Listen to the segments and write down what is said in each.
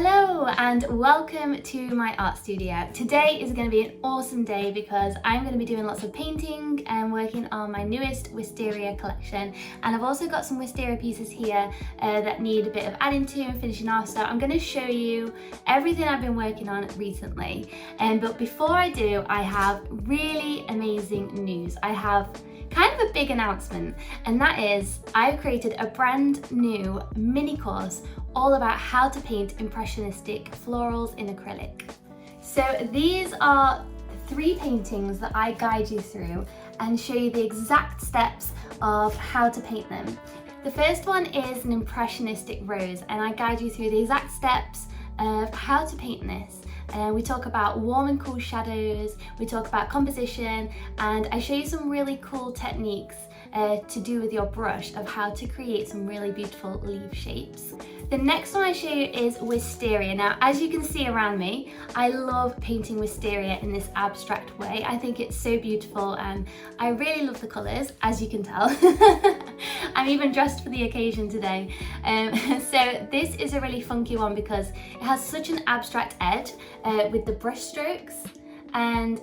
Hello and welcome to my art studio. Today is going to be an awesome day because I'm going to be doing lots of painting and working on my newest Wisteria collection, and I've also got some Wisteria pieces here that need a bit of adding to and finishing off, so I'm going to show you everything I've been working on recently. But before I do, I have really amazing news. I have kind of a big announcement, and that is I've created a brand new mini course all about how to paint impressionistic florals in acrylic. So these are 3 paintings that I guide you through and show you the exact steps of how to paint them. The first one is an impressionistic rose, and I guide you through the exact steps of how to paint this. We talk about warm and cool shadows, we talk about composition, and I show you some really cool techniques to do with your brush of how to create some really beautiful leaf shapes. The next one I show you is Wisteria. Now, as you can see around me, I love painting Wisteria in this abstract way. I think it's so beautiful and I really love the colours, as you can tell. I'm even dressed for the occasion today. So this is a really funky one because it has such an abstract edge with the brush strokes, and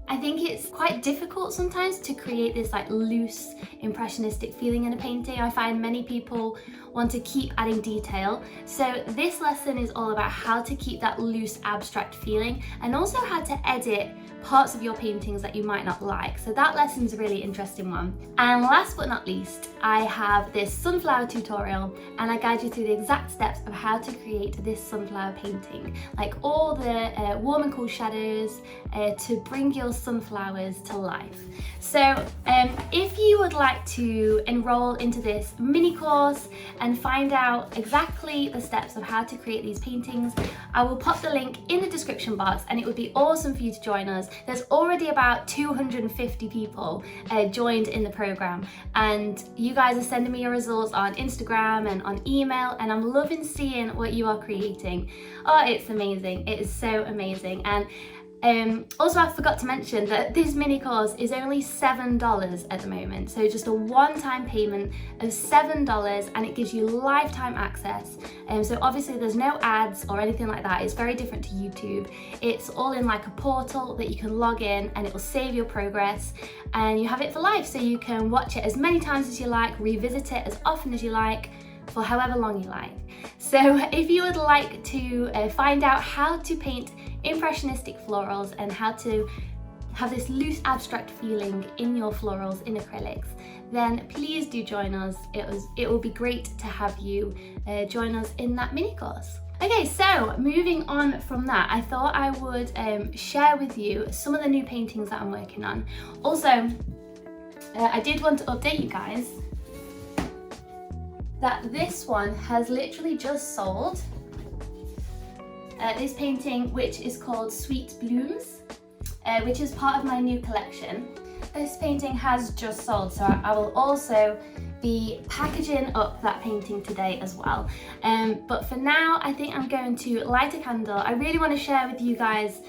I think it's quite difficult sometimes to create this like loose impressionistic feeling in a painting. I find many people want to keep adding detail. So this lesson is all about how to keep that loose abstract feeling and also how to edit parts of your paintings that you might not like. So that lesson's a really interesting one. And last but not least, I have this sunflower tutorial, and I guide you through the exact steps of how to create this sunflower painting, like all the warm and cool shadows to bring your sunflowers to life. So if you would like to enroll into this mini course and find out exactly the steps of how to create these paintings, I will pop the link in the description box, and it would be awesome for you to join us. There's already about 250 people joined in the program, and you guys are sending me your results on Instagram and on email, and I'm loving seeing what you are creating. Oh, it's amazing. It is so amazing. And also, I forgot to mention that this mini course is only $7 at the moment, so just a one-time payment of $7, and it gives you lifetime access. So obviously there's no ads or anything like that. It's very different to YouTube. It's all in like a portal that you can log in, and it will save your progress, and you have it for life, so you can watch it as many times as you like, revisit it as often as you like, for however long you like. So if you would like to find out how to paint impressionistic florals and how to have this loose abstract feeling in your florals in acrylics, then please do join us. It will be great to have you join us in that mini course. Okay, so moving on from that, I thought I would share with you some of the new paintings that I'm working on. Also, I did want to update you guys that this one has literally just sold. This painting, which is called Sweet Blooms, which is part of my new collection. This painting has just sold, so I will also be packaging up that painting today as well. But for now, I think I'm going to light a candle. I really want to share with you guys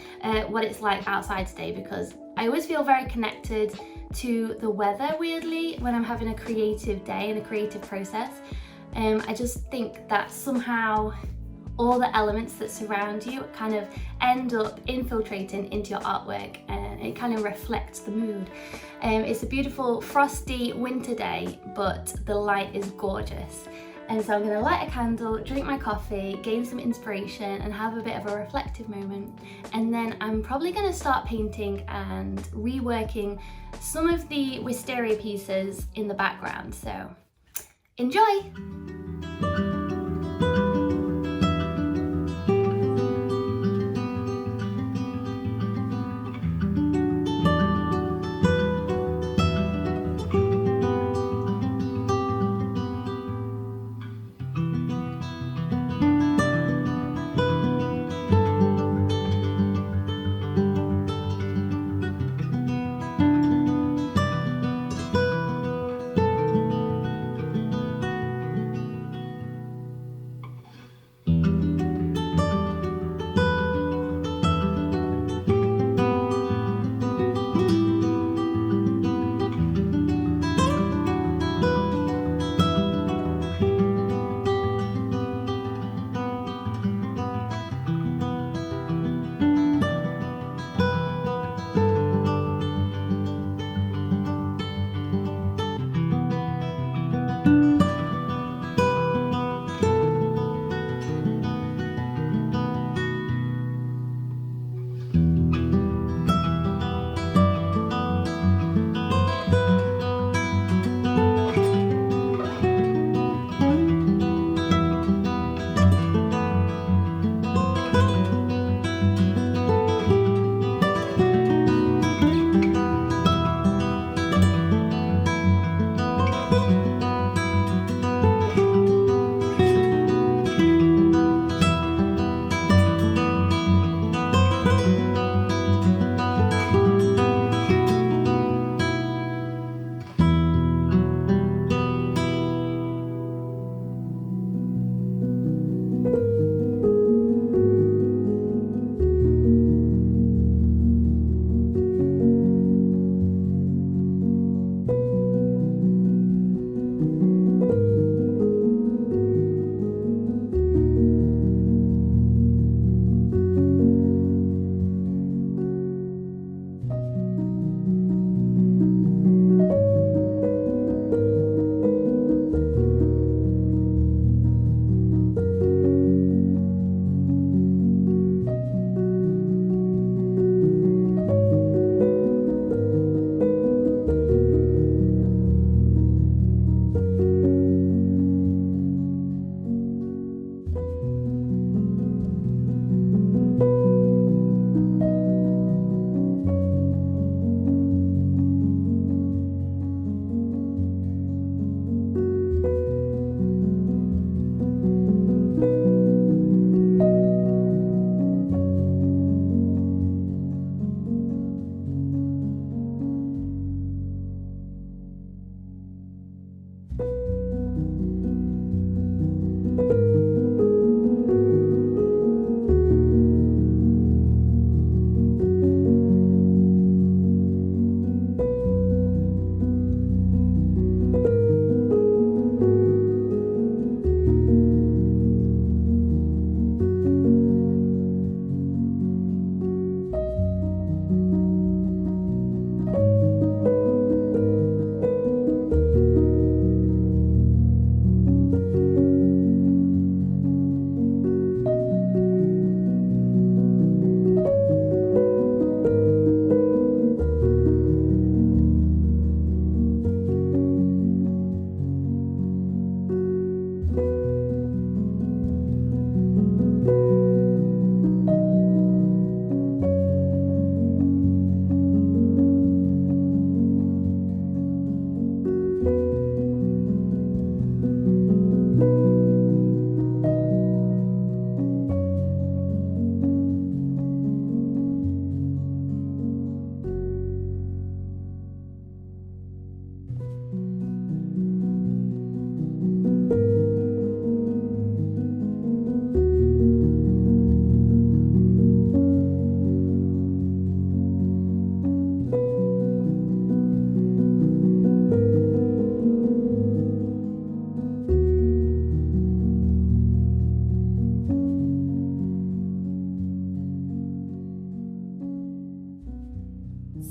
what it's like outside today, because I always feel very connected to the weather, weirdly, when I'm having a creative day and a creative process. I just think that somehow all the elements that surround you kind of end up infiltrating into your artwork, and it kind of reflects the mood. It's a beautiful frosty winter day, but the light is gorgeous. And so I'm going to light a candle, drink my coffee, gain some inspiration, and have a bit of a reflective moment. And then I'm probably going to start painting and reworking some of the Wisteria pieces in the background. So enjoy!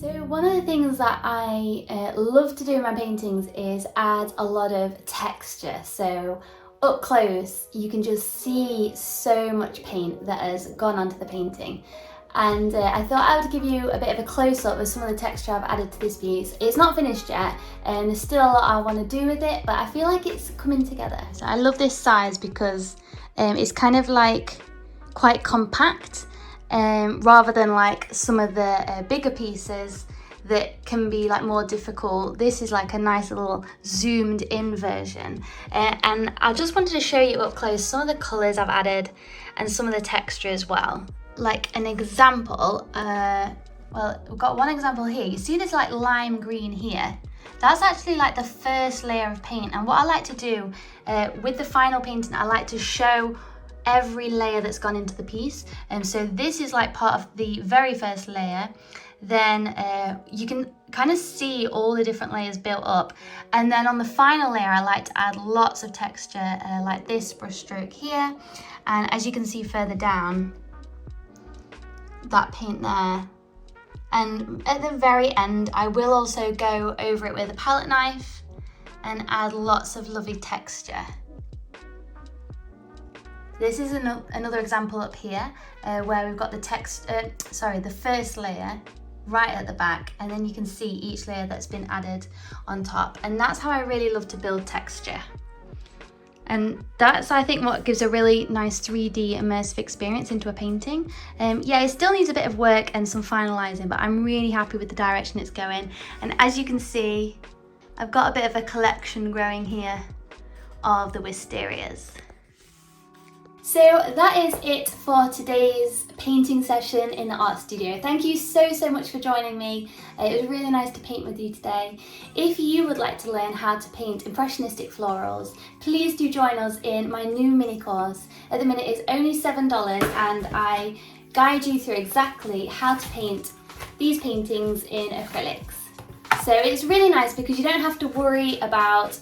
So one of the things that I love to do in my paintings is add a lot of texture. So up close you can just see so much paint that has gone onto the painting. And I thought I would give you a bit of a close-up of some of the texture I've added to this piece. It's not finished yet and there's still a lot I want to do with it, but I feel like it's coming together. So I love this size because it's kind of like quite compact. Rather than like some of the bigger pieces that can be like more difficult. This is like a nice little zoomed in version. And I just wanted to show you up close some of the colours I've added and some of the texture as well. Like an example, well, we've got one example here. You see this like lime green here? That's actually like the first layer of paint. And what I like to do with the final painting, I like to show every layer that's gone into the piece. And so this is like part of the very first layer. Then you can kind of see all the different layers built up. And then on the final layer, I like to add lots of texture like this brush stroke here. And as you can see further down, that paint there. And at the very end, I will also go over it with a palette knife and add lots of lovely texture. This is another example up here where we've got the first layer right at the back, and then you can see each layer that's been added on top. And that's how I really love to build texture. And that's, I think, what gives a really nice 3D immersive experience into a painting. Yeah, it still needs a bit of work and some finalising, but I'm really happy with the direction it's going. And as you can see, I've got a bit of a collection growing here of the Wisterias. So that is it for today's painting session in the art studio. Thank you so much for joining me. It was really nice to paint with you today. If you would like to learn how to paint impressionistic florals, please do join us in my new mini course. At the minute it's only $7 and I guide you through exactly how to paint these paintings in acrylics. So it's really nice because you don't have to worry about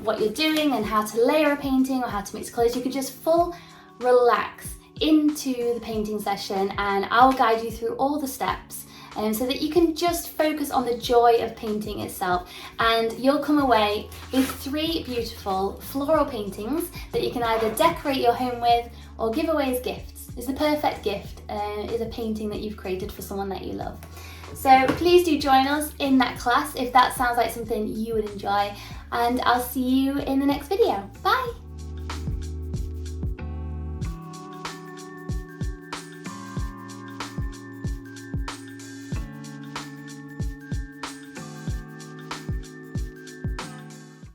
what you're doing and how to layer a painting or how to mix colours. You can just full relax into the painting session and I'll guide you through all the steps so that you can just focus on the joy of painting itself, and you'll come away with 3 beautiful floral paintings that you can either decorate your home with or give away as gifts. It's the perfect gift, is a painting that you've created for someone that you love. So please do join us in that class if that sounds like something you would enjoy, and I'll see you in the next video. Bye!